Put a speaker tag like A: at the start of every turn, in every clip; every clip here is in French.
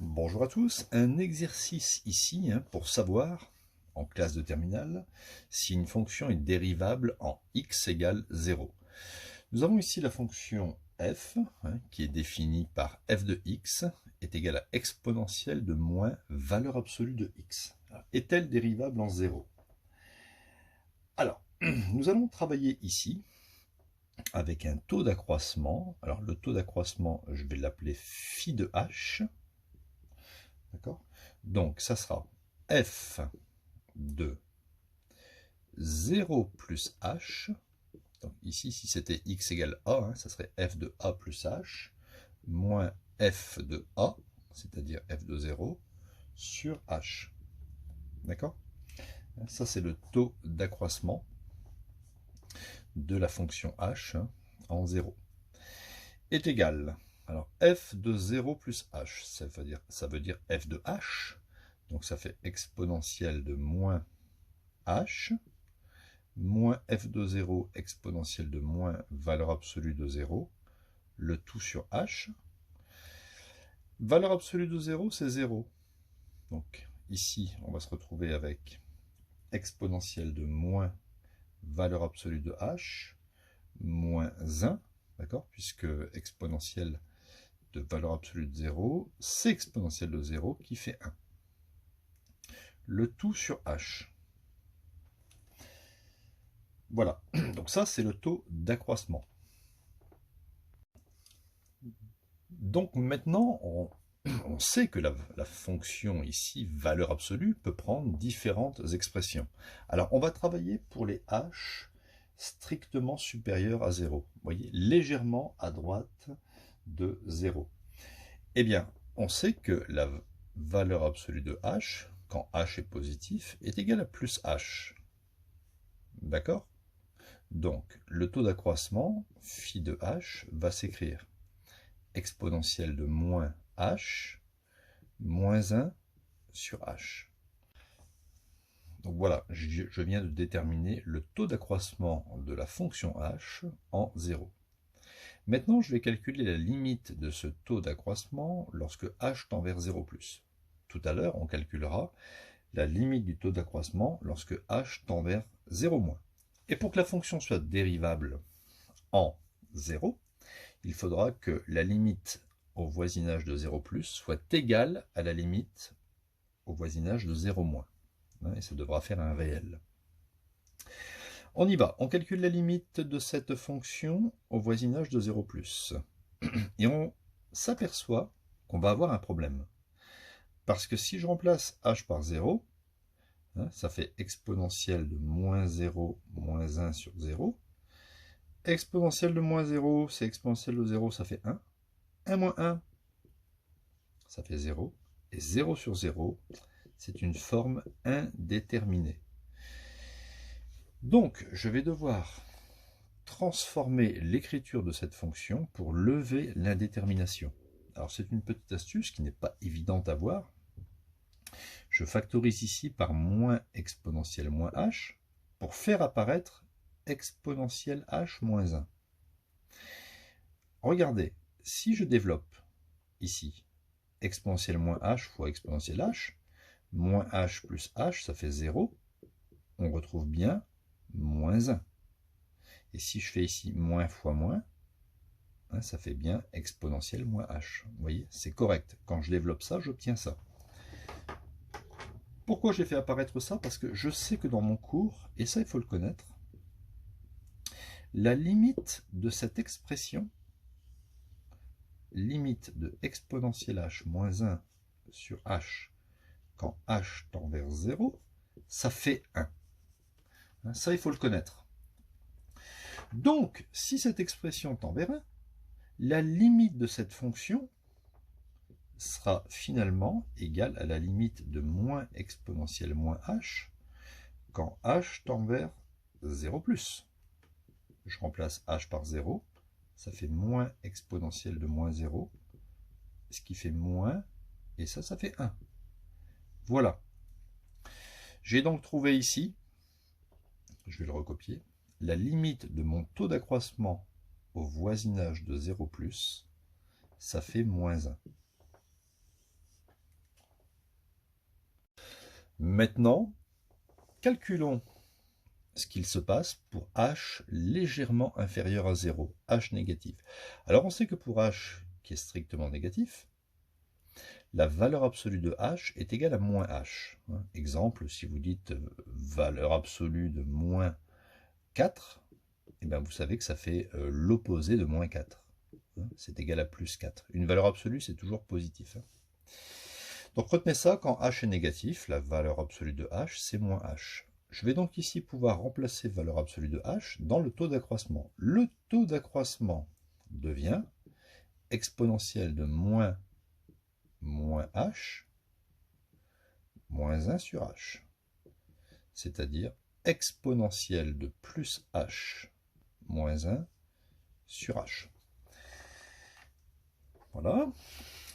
A: Bonjour à tous, un exercice ici pour savoir, en classe de terminale, si une fonction est dérivable en x égale 0. Nous avons ici la fonction f, qui est définie par f de x, est égale à exponentielle de moins valeur absolue de x. Est-elle dérivable en 0? Alors, nous allons travailler ici avec un taux d'accroissement. Alors, le taux d'accroissement, je vais l'appeler phi de h. D'accord? Donc, ça sera f de 0 plus h. Donc ici, si c'était x égale a, ça serait f de a plus h, moins f de a, c'est-à-dire f de 0, sur h. D'accord? Ça, c'est le taux d'accroissement de la fonction h en 0. Est égal. Alors, f de 0 plus h, ça veut dire f de h. Donc, ça fait exponentielle de moins h, moins f de 0 exponentielle de moins valeur absolue de 0, le tout sur h. Valeur absolue de 0, c'est 0. Donc ici, on va se retrouver avec exponentielle de moins valeur absolue de h, moins 1, d'accord, puisque exponentielle de valeur absolue de 0, c'est exponentielle de 0 qui fait 1. Le tout sur h. Voilà, donc ça c'est le taux d'accroissement. Donc maintenant, on sait que la fonction ici, valeur absolue, peut prendre différentes expressions. Alors on va travailler pour les h strictement supérieurs à 0. Vous voyez, légèrement à droite de 0. Eh bien, on sait que la valeur absolue de h, quand h est positif, est égale à plus h. D'accord? Donc, le taux d'accroissement, phi de h, va s'écrire exponentielle de moins h, moins 1 sur h. Donc voilà, je viens de déterminer le taux d'accroissement de la fonction h en 0. Maintenant, je vais calculer la limite de ce taux d'accroissement lorsque h tend vers 0+. Tout à l'heure, on calculera la limite du taux d'accroissement lorsque h tend vers 0-. Et pour que la fonction soit dérivable en 0, il faudra que la limite au voisinage de 0+, soit égale à la limite au voisinage de 0-. Et ça devra faire un réel. On y va, on calcule la limite de cette fonction au voisinage de 0+. Et on s'aperçoit qu'on va avoir un problème. Parce que si je remplace h par 0, ça fait exponentielle de moins 0, moins 1 sur 0. Exponentielle de moins 0, c'est exponentielle de 0, ça fait 1. 1 moins 1, ça fait 0. Et 0 sur 0, c'est une forme indéterminée. Donc, je vais devoir transformer l'écriture de cette fonction pour lever l'indétermination. Alors, c'est une petite astuce qui n'est pas évidente à voir. Je factorise ici par moins exponentielle moins h pour faire apparaître exponentielle h moins 1. Regardez, si je développe ici exponentielle moins h fois exponentielle h, moins h plus h, ça fait 0. On retrouve bien moins 1. Et si je fais ici moins fois moins, ça fait bien exponentielle moins h. Vous voyez, c'est correct. Quand je développe ça, j'obtiens ça. Pourquoi j'ai fait apparaître ça? Parce que je sais que dans mon cours, et ça il faut le connaître, la limite de cette expression, limite de exponentielle h moins 1 sur h, quand h tend vers 0, ça fait 1. Ça il faut le connaître. Donc, si cette expression tend vers 1, la limite de cette fonction sera finalement égale à la limite de moins exponentielle moins h quand h tend vers 0+. Je remplace h par 0, ça fait moins exponentielle de moins 0, ce qui fait moins, et ça fait 1. Voilà. J'ai donc trouvé ici, je vais le recopier, la limite de mon taux d'accroissement au voisinage de 0+, ça fait moins 1. Maintenant, calculons ce qu'il se passe pour h légèrement inférieur à 0, h négatif. Alors on sait que pour h qui est strictement négatif, la valeur absolue de h est égale à moins h. Exemple, si vous dites valeur absolue de moins 4, eh bien vous savez que ça fait l'opposé de moins 4. C'est égal à plus 4. Une valeur absolue, c'est toujours positif. Donc retenez ça, quand h est négatif, la valeur absolue de h, c'est moins h. Je vais donc ici pouvoir remplacer valeur absolue de h dans le taux d'accroissement. Le taux d'accroissement devient exponentielle de moins h moins 1 sur h. C'est-à-dire exponentielle de plus h moins 1 sur h. Voilà.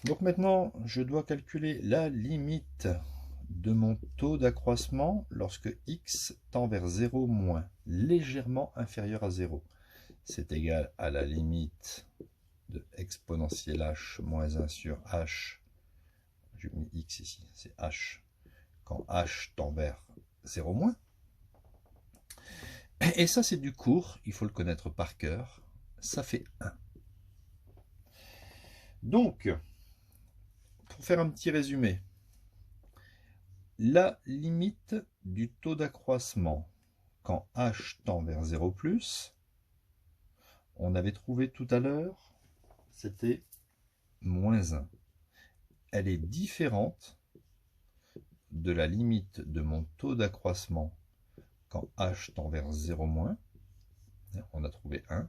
A: Donc maintenant, je dois calculer la limite de mon taux d'accroissement lorsque x tend vers 0 moins, légèrement inférieur à 0. C'est égal à la limite de exponentielle h moins 1 sur h. J'ai mis x ici, c'est h, quand h tend vers 0 moins. Et ça, c'est du cours, il faut le connaître par cœur. Ça fait 1. Donc, pour faire un petit résumé, la limite du taux d'accroissement quand h tend vers 0 plus, on avait trouvé tout à l'heure, c'était moins 1. Elle est différente de la limite de mon taux d'accroissement quand h tend vers 0 moins. On a trouvé 1.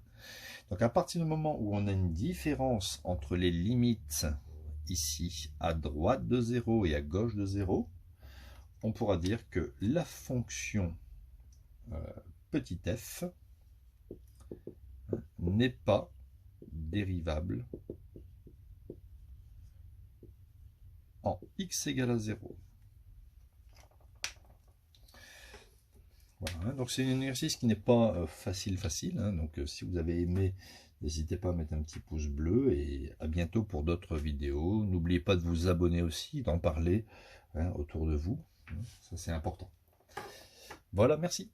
A: Donc à partir du moment où on a une différence entre les limites ici à droite de 0 et à gauche de 0, on pourra dire que la fonction petit f n'est pas dérivable en x égale à 0. Voilà, donc c'est un exercice qui n'est pas facile, donc si vous avez aimé, n'hésitez pas à mettre un petit pouce bleu et à bientôt pour d'autres vidéos. N'oubliez pas de vous abonner aussi, d'en parler autour de vous, ça c'est important. Voilà, merci.